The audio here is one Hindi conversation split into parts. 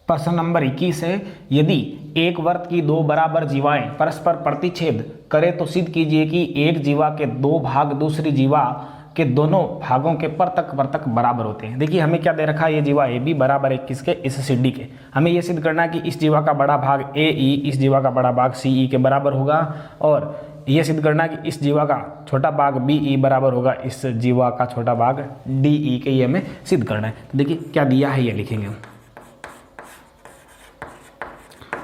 प्रश्न नंबर 21 है, यदि एक वर्त की दो बराबर जीवाएं परस्पर प्रतिच्छेद करें तो सिद्ध कीजिए कि एक जीवा के दो भाग दूसरी जीवा के दोनों भागों के परतक बराबर होते हैं। देखिए हमें क्या दे रखा है, ये जीवा ए बी बराबर है किसके, इस सी डी के। हमें ये सिद्ध करना है कि इस जीवा का बड़ा भाग ए ई इस जीवा का बड़ा भाग सी ई के बराबर होगा, और ये सिद्ध करना है कि इस जीवा का छोटा भाग बी ई बराबर होगा इस जीवा का छोटा भाग डी ई के। ये हमें सिद्ध करना है। तो देखिए क्या दिया है, ये लिखेंगे हम।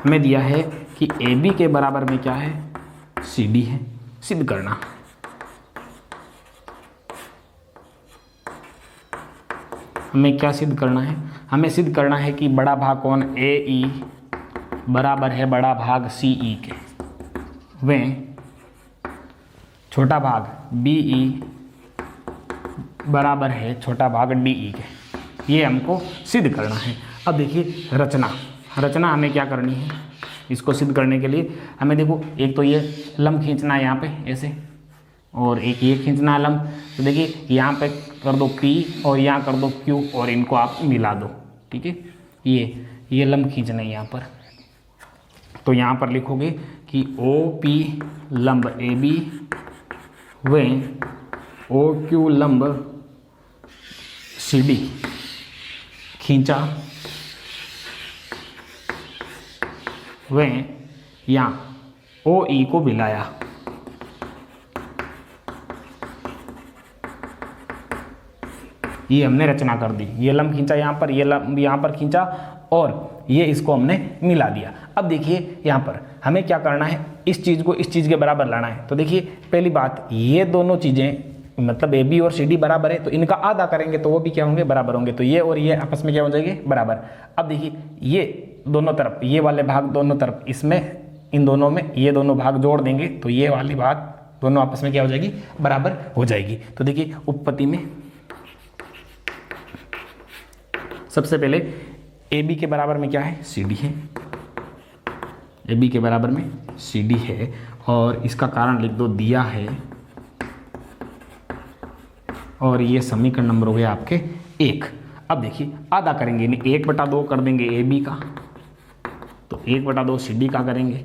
हमें दिया है कि ए बी के बराबर में क्या है, सी डी है। सिद्ध करना, हमें क्या सिद्ध करना है, हमें सिद्ध करना है कि बड़ा भाग कौन ए ई बराबर है बड़ा भाग सी ई के, वे छोटा भाग बी ई बराबर है छोटा भाग डी ई के। ये हमको सिद्ध करना है। अब देखिए रचना हमें क्या करनी है, इसको सिद्ध करने के लिए हमें देखो एक तो ये लंब खींचना है यहाँ पे ऐसे, और एक ये खींचना है लंब। तो देखिए यहाँ पे कर दो P और यहाँ कर दो Q और इनको आप मिला दो, ठीक है। ये लंब खींचना है यहाँ पर। तो यहाँ पर लिखोगे कि OP लंब AB व OQ लंब CD खींचा व यहाँ OE को मिलाया। ये हमने रचना कर दी। ये लंब खींचा यहाँ पर, ये लंब यहाँ पर खींचा और ये इसको हमने मिला दिया। अब देखिए यहाँ पर हमें क्या करना है, इस चीज़ को इस चीज़ के बराबर लाना है। तो देखिए पहली बात, ये दोनों चीज़ें मतलब ए बी और सी डी बराबर है, तो इनका आधा करेंगे तो वो भी क्या होंगे, बराबर होंगे। तो ये और ये आपस में क्या हो जाएंगे, बराबर। अब देखिए ये दोनों तरफ, ये वाले भाग दोनों तरफ, इसमें इन दोनों में ये दोनों भाग जोड़ देंगे तो ये वाली बात दोनों आपस में क्या हो जाएगी, बराबर हो जाएगी। तो देखिए उपपत्ति में सबसे पहले ए बी के बराबर में क्या है, सी डी है। ए बी के बराबर में सी डी है और इसका कारण लिख दो, दिया है। और ये समीकरण नंबर हो गया आपके 1। अब देखिए आधा करेंगे, 1/2 कर देंगे ए बी का, तो 1/2 सी डी का करेंगे,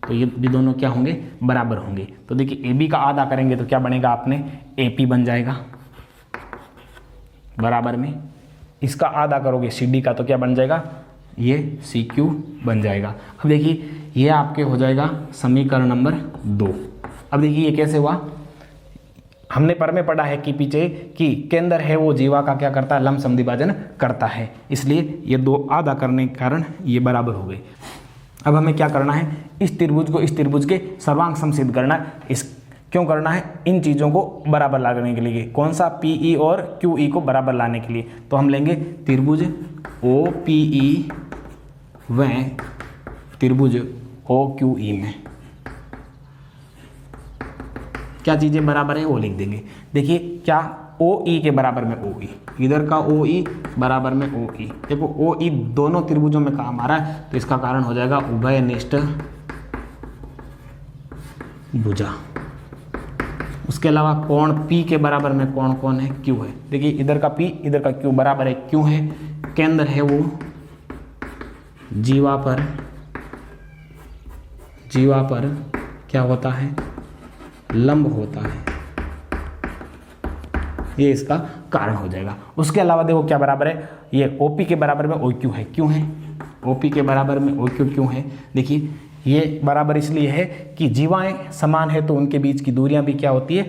तो ये भी दोनों क्या होंगे, बराबर होंगे। तो देखिए ए बी का आधा करेंगे तो क्या बनेगा, आपने ए पी बन जाएगा बराबर में। इसका आधा करोगे सी डी का तो क्या बन जाएगा, ये सी क्यू बन जाएगा। अब देखिए ये आपके हो जाएगा समीकरण नंबर 2। अब देखिए ये कैसे हुआ, हमने पर में पढ़ा है कि पीछे कि केंद्र है वो जीवा का क्या करता है, लंब समद्विभाजन करता है, इसलिए ये 2 आधा करने के कारण ये बराबर हो गए। अब हमें क्या करना है, इस त्रिभुज को इस त्रिभुज के सर्वांग सम सिद्ध करना है। इस क्यों करना है, इन चीज़ों को बराबर लाने के लिए। कौन सा, पी ई और क्यू ई को बराबर लाने के लिए। तो हम लेंगे त्रिभुज ओ पी ई व त्रिभुज ओ क्यू ई में क्या चीज़ें बराबर है वो लिख देंगे। देखिए क्या, ओ ई के बराबर में ओ ई, इधर का ओ ई बराबर में ओ ई। देखो ओ ई दोनों त्रिभुजों में काम आ रहा है, तो इसका कारण हो जाएगा उभयनिष्ठ भुजा। उसके अलावा कोण P के बराबर में कोण कौन है, Q है। देखिए इधर का P इधर का Q बराबर है Q है। केंद्र है वो जीवा पर क्या होता है, लंब होता है। ये इसका कारण हो जाएगा। उसके अलावा देखो क्या बराबर है, ये OP के बराबर में OQ है, क्यों है, OP के बराबर में OQ क्यों है। देखिए ये बराबर इसलिए है कि जीवाएं समान है तो उनके बीच की दूरियां भी क्या होती है,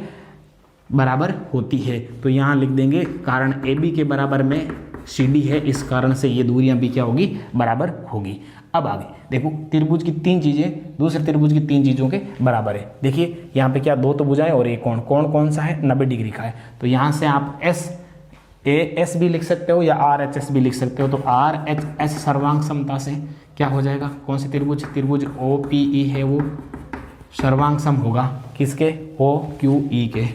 बराबर होती है। तो यहाँ लिख देंगे कारण AB के बराबर में CD है, इस कारण से ये दूरियां भी क्या होगी, बराबर होगी। अब आगे देखो त्रिभुज की 3 चीज़ें दूसरे त्रिभुज की 3 चीज़ों के बराबर है। देखिए यहाँ पे क्या, 2 तो भुजाएं और एक कोण, कोण कौन सा है, 90 डिग्री का है। तो यहाँ से आप SAS भी लिख सकते हो या RHS भी लिख सकते हो। तो RHS सर्वांग समता से क्या हो जाएगा, कौन से त्रिभुज, त्रिभुज OPE है वो सर्वांग सम होगा किसके, OQE के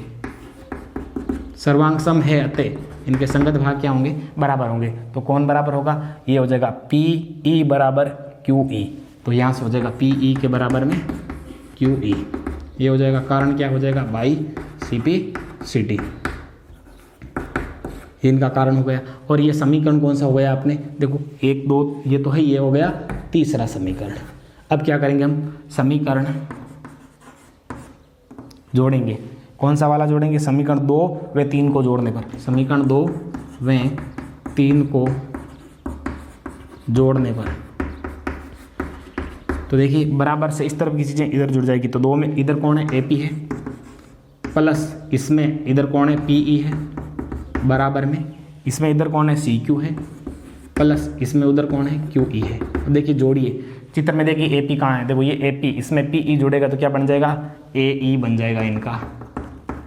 सर्वांग सम है, अतः इनके संगत भाग क्या होंगे, बराबर होंगे। तो कौन बराबर होगा, ये हो जाएगा PE बराबर QE। तो यहाँ से हो जाएगा PE के बराबर में QE, ये हो जाएगा। कारण क्या हो जाएगा, बाई CP CT। ये इनका कारण हो गया। और ये समीकरण कौन सा हो गया आपने देखो 1 2 ये तो है, ये हो गया तीसरा समीकरण। अब क्या करेंगे हम समीकरण जोड़ेंगे। कौन सा वाला जोड़ेंगे? समीकरण 2 व 3 को जोड़ने पर, समीकरण 2 व 3 को जोड़ने पर तो देखिए बराबर से इस तरफ की चीज़ें इधर जुड़ जाएगी। तो 2 में इधर कौन है? AP है, प्लस इसमें इधर कौन है? PE है, बराबर में इसमें इधर कौन है? CQ है, प्लस इसमें उधर कौन है? QE है। तो देखिए जोड़िए चित्र में, देखिए AP कहाँ है? देखो ये AP, इसमें PE जुड़ेगा तो क्या बन जाएगा? AE बन जाएगा इनका,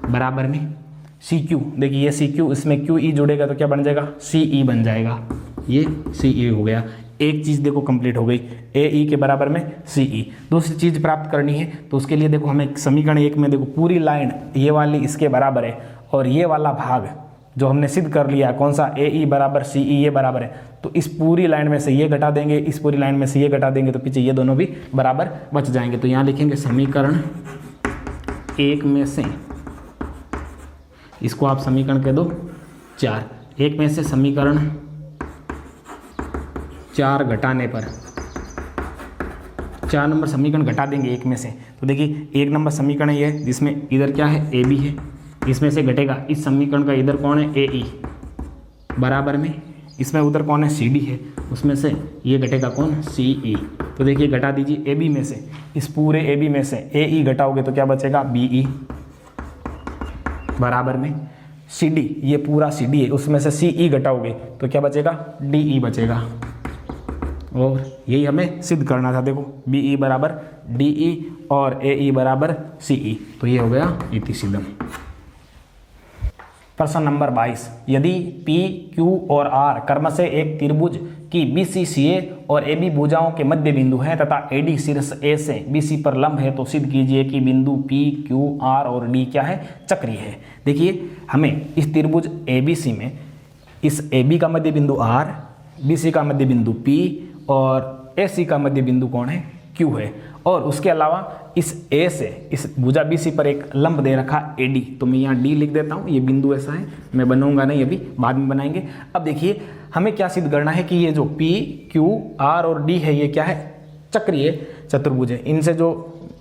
बराबर में CQ, देखिए ये CQ, इसमें QE जुड़ेगा तो क्या बन जाएगा? CE बन जाएगा, ये CE हो गया। एक चीज़ देखो कंप्लीट हो गई, AE के बराबर में CE। दूसरी चीज़ प्राप्त करनी है तो उसके लिए देखो हमें समीकरण 1 में देखो पूरी लाइन ये वाली इसके बराबर है, और ये वाला भाग जो हमने सिद्ध कर लिया कौन सा? AE बराबर CE ये बराबर है। तो इस पूरी लाइन में से ये घटा देंगे, इस पूरी लाइन में से ये घटा देंगे, तो पीछे ये दोनों भी बराबर बच जाएंगे। तो यहाँ लिखेंगे समीकरण 1 में से, इसको आप समीकरण कह दो 4, 1 में से समीकरण 4 घटाने पर, 4 नंबर समीकरण घटा देंगे 1 में से। तो देखिए 1 नंबर समीकरण ये है जिसमें इधर क्या है? AB है, इसमें से घटेगा इस समीकरण का इधर कौन है? AE, बराबर में इसमें उधर कौन है? CD है, उसमें से ये घटेगा कौन? CE। तो देखिए घटा दीजिए AB में से, इस पूरे AB में से AE घटाओगे तो क्या बचेगा? BE, बराबर में CD, ये पूरा CD है, उसमें से CE घटाओगे तो क्या बचेगा? DE बचेगा। और यही हमें सिद्ध करना था। देखो BE बराबर DE और AE बराबर CE, तो ये हो गया इति सिद्धम। प्रश्न नंबर 22, यदि P, Q और R क्रमशः एक त्रिभुज की BCCA और AB भुजाओं के मध्य बिंदु हैं तथा AD शीर्ष A से BC पर लंब है, तो सिद्ध कीजिए कि बिंदु P, Q, R और D क्या है? चक्रीय है। देखिए हमें इस त्रिभुज ABC में इस AB का मध्य बिंदु R, BC का मध्य बिंदु P और AC का मध्य बिंदु कौन है? Q है। और उसके अलावा इस A से इस भुजा BC पर एक लंब दे रखा AD, तो मैं यहाँ D लिख देता हूँ। ये बिंदु ऐसा है, मैं बनाऊंगा नहीं, अभी बाद में बनाएंगे। अब देखिए हमें क्या सिद्ध करना है कि ये जो P, Q, R और D है ये क्या है? चक्रीय चतुर्भुज है। इनसे जो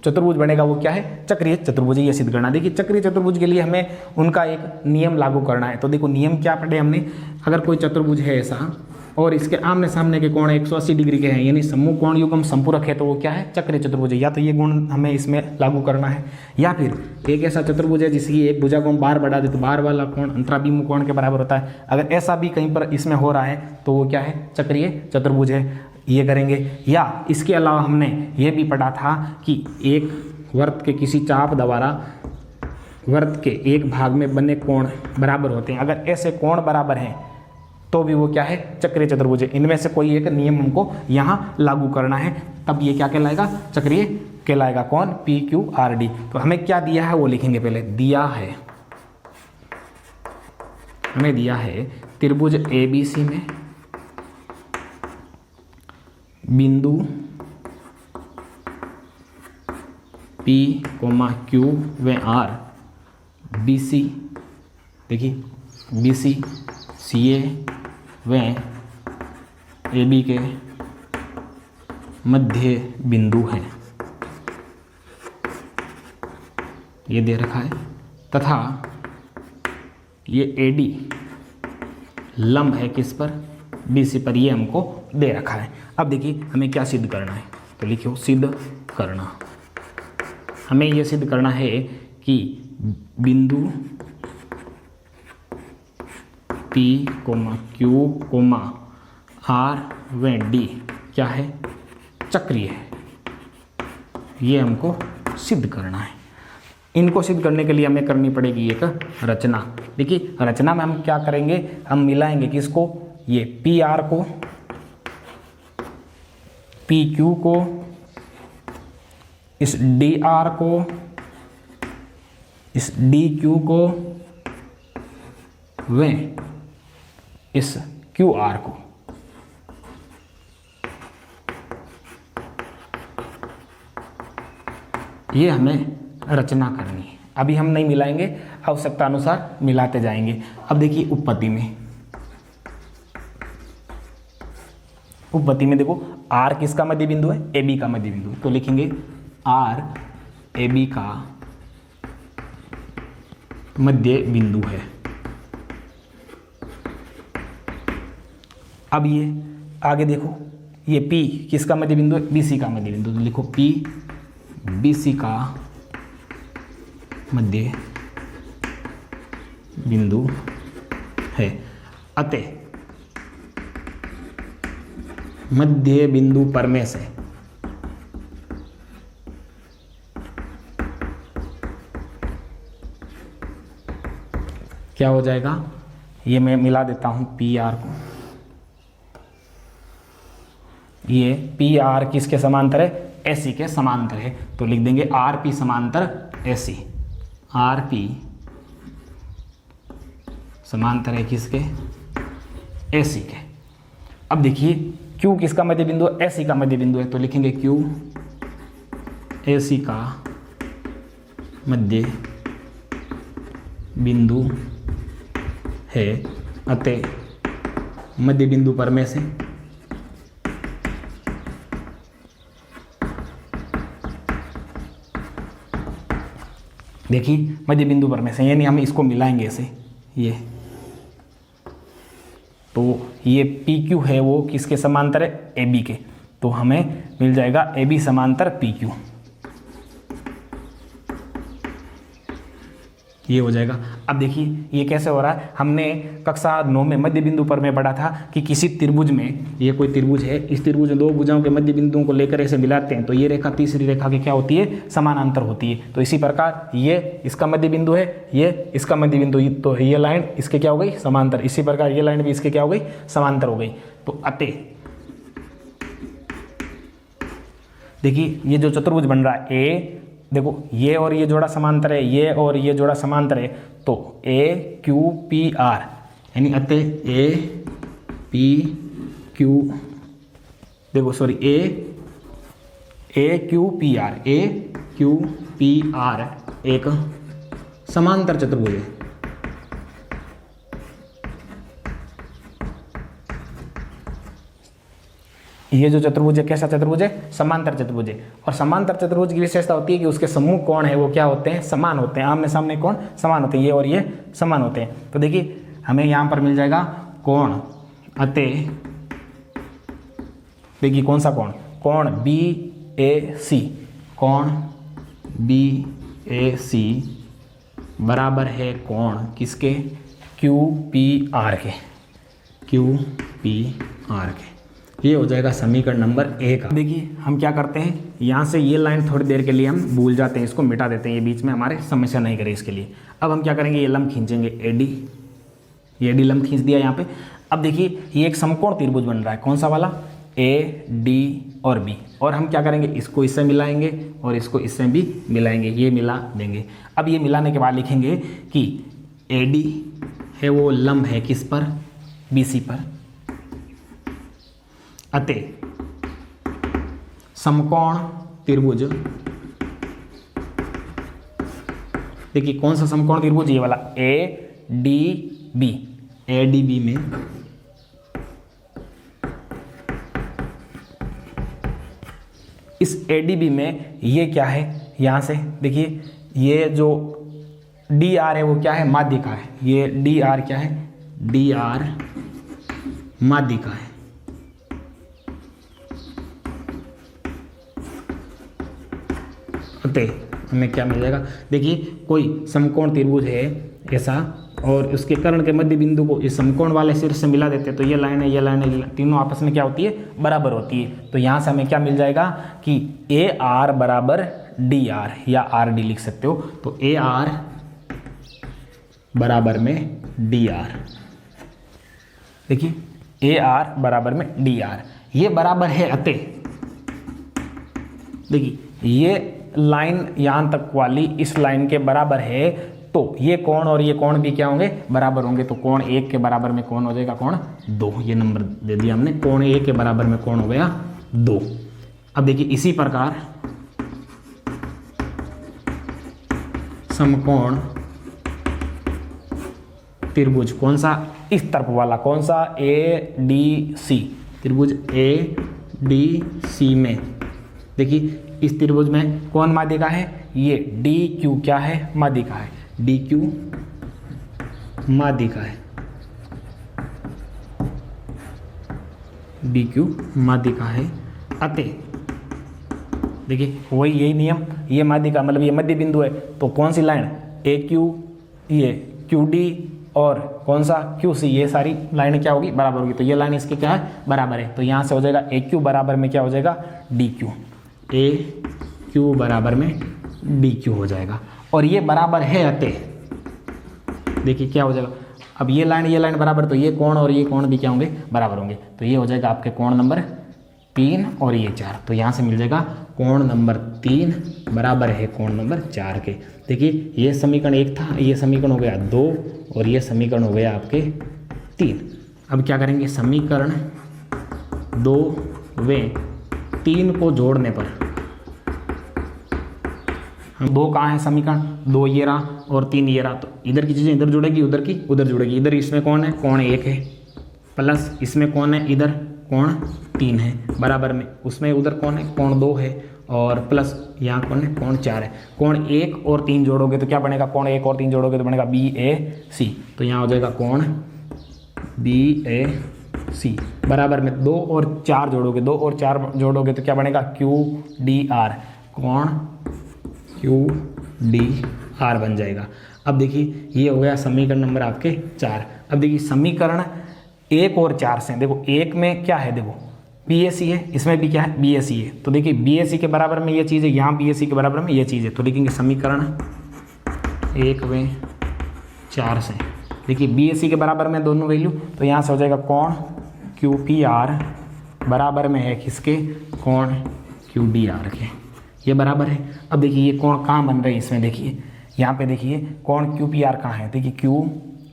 चतुर्भुज बनेगा वो क्या है? चक्रीय चतुर्भुज। ये सिद्ध करना है। देखिए चक्रीय चतुर्भुज के लिए हमें उनका एक नियम लागू करना है। तो देखो नियम क्या पढ़े हमने? अगर कोई चतुर्भुज है ऐसा और इसके आमने सामने के कोण 180 डिग्री के हैं, यानी समूह कोण युग्म संपूरक है, तो वो क्या है? चक्रीय चतुर्भुज है। या तो ये गुण हमें इसमें लागू करना है, या फिर एक ऐसा चतुर्भुज है जिसकी एक भुजा को हम बार बढ़ा दे तो बार वाला कोण अंतराभिमुख कोण के बराबर होता है। अगर ऐसा भी कहीं पर इसमें हो रहा है तो वो क्या है? चक्रीय चतुर्भुज है। ये करेंगे। या इसके अलावा हमने ये भी पढ़ा था कि एक वर्त के किसी चाप द्वारा वर्त के एक भाग में बने कोण बराबर होते हैं। अगर ऐसे कोण बराबर हैं तो भी वो क्या है? चक्रीय चतुर्भुज है। इनमें से कोई एक नियम हमको यहाँ लागू करना है, तब ये क्या कहलाएगा? चक्रीय कहलाएगा। कौन? P, Q, R, D। तो हमें क्या दिया है वो लिखेंगे पहले। दिया है, हमें दिया है त्रिभुज ABC में बिंदु P, Q व R BC, देखिए BC, CA व AB के मध्य बिंदु है, ये दे रखा है, तथा ये AD लंब है किस पर? BC पर, ये हमको दे रखा है। अब देखिए हमें क्या सिद्ध करना है, तो लिखियो सिद्ध करना। हमें यह सिद्ध करना है कि बिंदु P, Q, R व D क्या है? चक्रीय है। ये हमको सिद्ध करना है। इनको सिद्ध करने के लिए हमें करनी पड़ेगी एक रचना। देखिए रचना में हम क्या करेंगे? हम मिलाएंगे किसको? ये PR को, PQ को, इस DR को, इस DQ को व इस QR को। ये हमें रचना करनी है। अभी हम नहीं मिलाएंगे, आवश्यकता अनुसार मिलाते जाएंगे। अब देखिए उत्पत्ति में उपपत्ति में देखो आर किसका मध्य बिंदु है, ए बी का मध्य बिंदु है, तो लिखेंगे आर ए बी का मध्य बिंदु है। अब ये आगे देखो, ये P किसका मध्य बिंदु है, BC का मध्य बिंदु, तो लिखो P BC का मध्य बिंदु है। अतः मध्य बिंदु पर में से क्या हो जाएगा, ये मैं मिला देता हूं पी आर को, ये पी आर किसके समांतर है, एसी के समांतर है, तो लिख देंगे आर पी समांतर एसी, आर पी समांतर है किसके, एसी के। अब देखिए क्यू किसका मध्य बिंदु है, एसी का मध्य बिंदु है, तो लिखेंगे क्यू एसी का मध्य बिंदु है। अतः मध्य बिंदु पर में से देखिए मध्य बिंदु पर में से, यानी हम इसको मिलाएंगे ऐसे, ये तो ये पी क्यू है वो किसके समांतर है, ए बी के, तो हमें मिल जाएगा ए बी समांतर पी क्यू, ये हो जाएगा। अब देखिए ये कैसे हो रहा है, हमने कक्षा 9 में मध्य बिंदु पर में पढ़ा था कि किसी त्रिभुज में, ये कोई त्रिभुज है, इस त्रिभुज में दो भुजाओं के मध्य बिंदुओं को लेकर ऐसे मिलाते हैं तो ये रेखा तीसरी रेखा की क्या होती है, समानांतर होती है। तो इसी प्रकार ये इसका मध्य बिंदु है, ये इसका मध्य बिंदु, तो ये लाइन इसके क्या हो गई, समांतर। इसी प्रकार ये लाइन भी इसके क्या हो गई, समांतर हो गई। तो अतः देखिए ये जो चतुर्भुज बन रहा है, ए देखो ये और ये जोड़ा समांतर है, ये और ये जोड़ा समांतर है, तो ए क्यू पी आर, यानी अतः ए पी क्यू, देखो सॉरी ए क्यू पी आर, ए क्यू पी आर एक समांतर चतुर्भुज है। ये जो चतुर्भुज है कैसा चतुर्भुज है, समांतर चतुर्भुज है। और समांतर चतुर्भुज की विशेषता होती है कि उसके सम्मुख कोण है वो क्या होते हैं, समान होते हैं, आमने सामने कोण समान होते हैं, ये और ये समान होते हैं। तो देखिए हमें यहाँ पर मिल जाएगा कोण, अतः देखिए कौन सा कोण, कोण बी ए सी, कोण बी ए सी बराबर है कोण किसके, क्यू पी आर के, क्यू पी आर के। ये हो जाएगा समीकरण नंबर 1। देखिए हम क्या करते हैं, यहाँ से ये लाइन थोड़ी देर के लिए हम भूल जाते हैं, इसको मिटा देते हैं, ये बीच में हमारे समस्या नहीं करे इसके लिए। अब हम क्या करेंगे, ये लंब खींचेंगे एडी, ये एडी लंब खींच दिया यहाँ पे। अब देखिए ये एक समकोण त्रिभुज बन रहा है, कौन सा वाला, ए डी और बी, और हम क्या करेंगे, इसको इससे मिलाएंगे और इसको इससे भी मिलाएंगे, ये मिला देंगे। अब ये मिलाने के बाद लिखेंगे कि ए डी है वो लंब है किस पर, बी सी पर, अतः समकोण त्रिभुज, देखिए कौन सा समकोण त्रिभुज, ये वाला A D B, A D B में इस ए डी बी में ये क्या है, यहां से देखिए ये जो डी आर है वो क्या है, माध्यिका है, ये डी आर क्या है, डी आर माध्यिका है। हमें क्या मिल जाएगा, देखिए कोई समकोण त्रिभुज है ऐसा, और उसके कर्ण के मध्य बिंदु को इस समकोण वाले शीर्ष से मिला देते हैं, तो ये लाइन है, ये लाइन है, तीनों आपस में क्या होती है, बराबर होती है। तो यहाँ से हमें क्या मिल जाएगा कि ए आर बराबर डी आर, या आर डी लिख सकते हो, तो ए आर बराबर में डी आर, देखिए ए आर बराबर में डी आर, ये बराबर है अतः देखिए ये लाइन यहाँ तक वाली इस लाइन के बराबर है, तो ये कोण और ये कोण भी क्या होंगे, बराबर होंगे। तो कोण 1 के बराबर में कौन हो जाएगा, कोण 2, ये नंबर दे दिया हमने, कोण 1 के बराबर में कौन हो गया 2। अब देखिए इसी प्रकार समकोण त्रिभुज कौन सा, इस तरफ वाला कौन सा, ए डी सी, त्रिभुज ए डी सी में देखिए इस त्रिभुज में कौन माध्यिका है, ये डी क्यू क्या है, माध्यिका है, डी क्यू माध्यिका है, डी क्यू माध्यिका है। अतः देखिए वही यही नियम, ये माध्यिका मतलब ये मध्य बिंदु है, तो कौन सी लाइन ए क्यू, ये क्यू डी और कौन सा क्यू सी, ये सारी लाइनें क्या होगी, बराबर होगी। तो ये लाइन इसके क्या है, बराबर है। तो यहाँ से हो जाएगा ए क्यू बराबर में क्या हो जाएगा, डी क्यू, ए क्यू बराबर में डी क्यू हो जाएगा। और ये बराबर है अतः देखिए क्या हो जाएगा, अब ये लाइन बराबर, तो ये कोण और ये कोण भी क्या होंगे, बराबर होंगे। तो ये हो जाएगा आपके कोण नंबर 3 और ये 4। तो यहाँ से मिल जाएगा कोण नंबर 3 बराबर है कोण नंबर 4 के। देखिए ये समीकरण 1 था, ये समीकरण हो गया 2 और ये समीकरण हो गया आपके 3। अब क्या करेंगे, समीकरण 2 व 3 को जोड़ने पर हम 2 कहाँ है, समीकरण 2 ये रहा और 3 ये रहा, तो इधर की चीज़ें इधर जुड़ेगी, उधर की उधर जुड़ेगी। इधर इसमें कौन है, कोण 1 है, प्लस इसमें कौन है, इधर कोण 3 है, बराबर में उसमें उधर कौन है, कोण 2 है, और प्लस यहाँ कौन है, कोण 4 है। कोण 1 और 3 जोड़ोगे तो क्या बनेगा, कोण 1 और 3 जोड़ोगे तो बनेगा बी ए सी। तो यहाँ हो जाएगा कोण बी ए सी बराबर में 2 और 4 जोड़ोगे, 2 और 4 जोड़ोगे तो क्या बनेगा, क्यू डी आर, कोण क्यू डी आर बन जाएगा। अब देखिए ये हो गया समीकरण नंबर आपके 4। अब देखिए समीकरण 1 और 4 से देखो, 1 में क्या है, देखो बी ए सी है, इसमें भी क्या है, बी ए सी है। तो देखिए बी ए सी के बराबर में ये चीज़ है, यहाँ बी ए सी के बराबर में ये चीज़ है। तो लिखेंगे समीकरण 1 व 4 से देखिए बी ए सी के बराबर में दोनों वैल्यू, तो यहाँ से हो जाएगा कोण क्यू पी आर बराबर में है किसके, कोण क्यू डी आर के, ये बराबर है। अब देखिए ये कोण कहाँ बन रहे हैं, इसमें देखिए यहाँ पे देखिए कोण क्यू पी आर कहाँ है, देखिए क्यू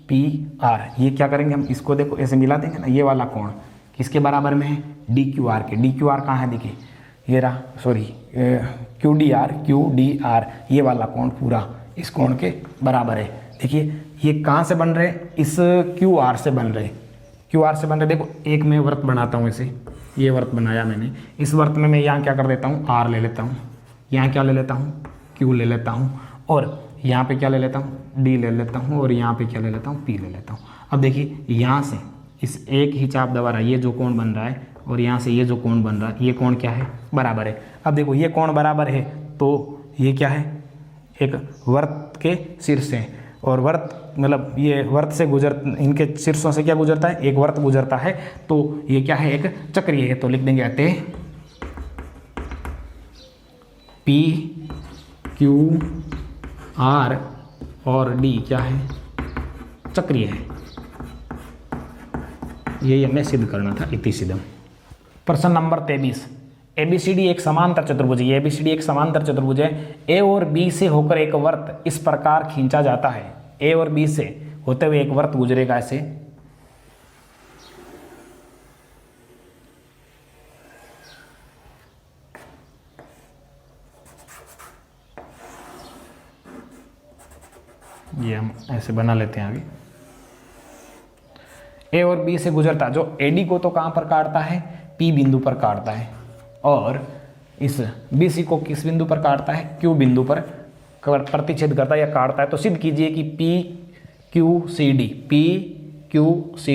पी आर, ये क्या करेंगे हम, इसको देखो ऐसे मिला देंगे ना, ये वाला कोण किसके बराबर में है, डी क्यू आर के। डी क्यू आर कहाँ है, देखिए ये रहा, सॉरी क्यू डी आर, ये वाला कोण पूरा इस कोण के बराबर है। देखिए ये कहाँ से बन रहे हैं, इस क्यू आर से बन रहे, क्यू आर से बन रहे। देखो एक मैं व्रत बनाता हूँ, इसे ये व्रत बनाया मैंने, इस व्रत में मैं यहाँ क्या कर देता हूँ, आर ले लेता हूँ, यहाँ क्या ले लेता हूँ, क्यू ले लेता हूँ, और यहाँ पे क्या ले लेता हूँ, डी ले लेता हूँ, और यहाँ पे क्या ले लेता हूँ, पी ले लेता हूँ। अब देखिए यहाँ से इस एक ही चाप दबा रहा है, ये जो कोण बन रहा है, और यहाँ से ये जो कोण बन रहा है, ये कोण क्या है, बराबर है। अब देखो ये कोण बराबर है, तो ये क्या है, एक वर्त के शीर्ष है, और वर्त मतलब ये वर्त से इनके शीर्षों से क्या गुजरता है, एक वर्त गुजरता है, तो ये क्या है, एक चक्रीय है। तो लिख देंगे अतः पी क्यू आर और डी क्या है, चक्रीय है। यही हमें सिद्ध करना था, इति सिद्धम। प्रश्न नंबर 23, एबीसीडी एक समांतर चतुर्भुज है। एबीसीडी एक समांतर चतुर्भुज है। ए और बी से होकर एक वर्त इस प्रकार खींचा जाता है, ए और बी से होते हुए एक वर्त गुजरेगा ऐसे, ये हम ऐसे बना लेते हैं आगे। ए और बी से गुजरता, जो एडी को तो कहाँ पर काटता है, पी बिंदु पर काटता है, और इस बीसी को किस बिंदु पर काटता है, क्यू बिंदु पर प्रतिच्छेद करता है या काटता है। तो सिद्ध कीजिए कि पी क्यू सी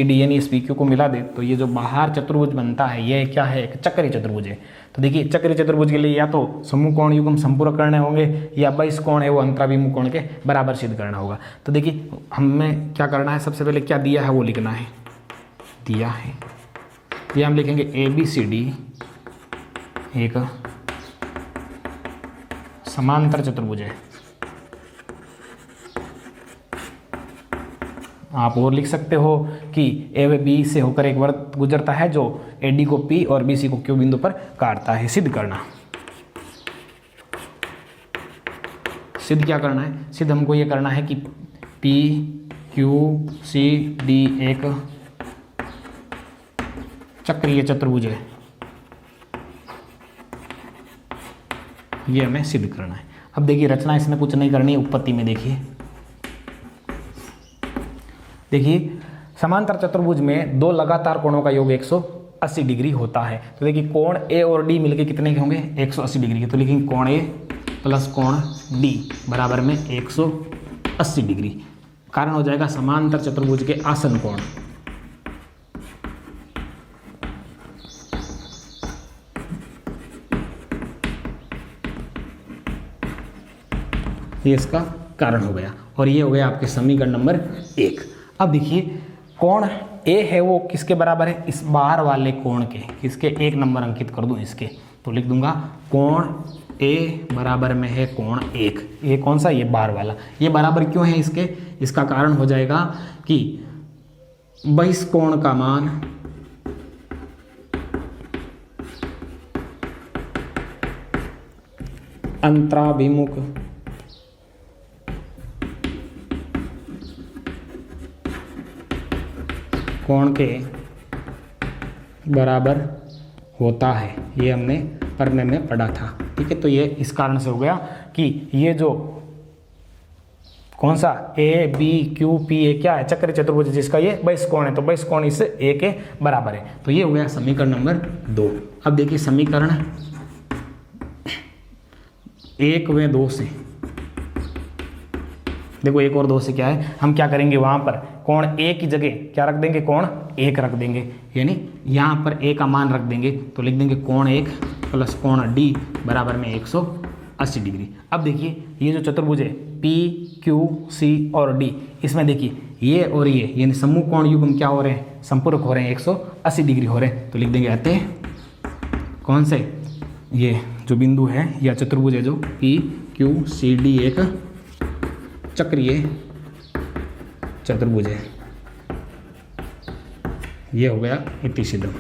डी यानी इस पी क्यू को मिला दे तो ये जो बाहर चतुर्भुज बनता है, ये क्या है, एक चक्रीय चतुर्भुज है। तो देखिए चक्रीय चतुर्भुज के लिए या तो समूह कोण युग्म संपूरक करने होंगे, या बहिष कोण है वो अंतराभिमुख कोण के बराबर सिद्ध करना होगा। तो देखिए हमें क्या करना है, सबसे पहले क्या दिया है वो लिखना है, दिया है, ये हम लिखेंगे ए बी सी डी एक समांतर चतुर्भुज है। आप और लिख सकते हो कि ए व बी से होकर एक वर्त गुजरता है जो ए डी को पी और बी सी को क्यू बिंदु पर काटता है। सिद्ध करना, सिद्ध क्या करना है, सिद्ध हमको ये करना है कि पी क्यू सी डी एक चक्रीय चतुर्भुज है, ये हमें सिद्ध करना है। अब देखिए रचना इसमें कुछ नहीं करनी है, उत्पत्ति में देखिए समांतर चतुर्भुज में दो लगातार कोणों का योग 180 180 डिग्री होता है। तो देखिए कोण ए और डी मिलके कितने के होंगे 180 डिग्री के। तो लिखेंगे कोण ए प्लस कोण डी बराबर में 180 डिग्री। कारण हो जाएगा समांतर चतुर्भुज के आसन कोण। ये इसका कारण हो गया और ये हो गया आपके समीकरण नंबर 1। अब देखिए कोण ए है वो किसके बराबर है, इस बाहर वाले कोण के। किसके, 1 नंबर अंकित कर दूं इसके, तो लिख दूंगा कोण ए बराबर में है कोण 1। ये कौन सा, ये बाहर वाला। ये बराबर क्यों है इसके, इसका कारण हो जाएगा कि बहिष्कोण का मान अंतराभिमुख कोण के बराबर होता है। ये हमने पढ़ने में पढ़ा था, ठीक है। तो ये इस कारण से हो गया कि ये जो कौन सा A B Q P A क्या है, चक्र चतुर्भुज जिसका ये बहिष्कोण है, तो बहिष्कोण इस ए के बराबर है। तो ये हो गया समीकरण नंबर 2। अब देखिए समीकरण 1 व 2 से, देखो 1 और 2 से क्या है, हम क्या करेंगे वहां पर कोण ए की जगह क्या रख देंगे, कोण 1 रख देंगे, यानी यहाँ पर ए का मान रख देंगे। तो लिख देंगे कोण 1 प्लस कोण डी बराबर में 180 डिग्री। अब देखिए ये जो चतुर्भुज है पी क्यू सी और डी, इसमें देखिए ये और ये यानी समूह कोण युग्म क्या हो रहे हैं, संपूरक हो रहे हैं, 180 डिग्री हो रहे हैं। तो लिख देंगे अतः कौन से, ये जो बिंदु है या चतुर्भुज है जो पी क्यू सी डी एक चक्रीय चतुर्भुज है। ये हो गया इति सिद्धम।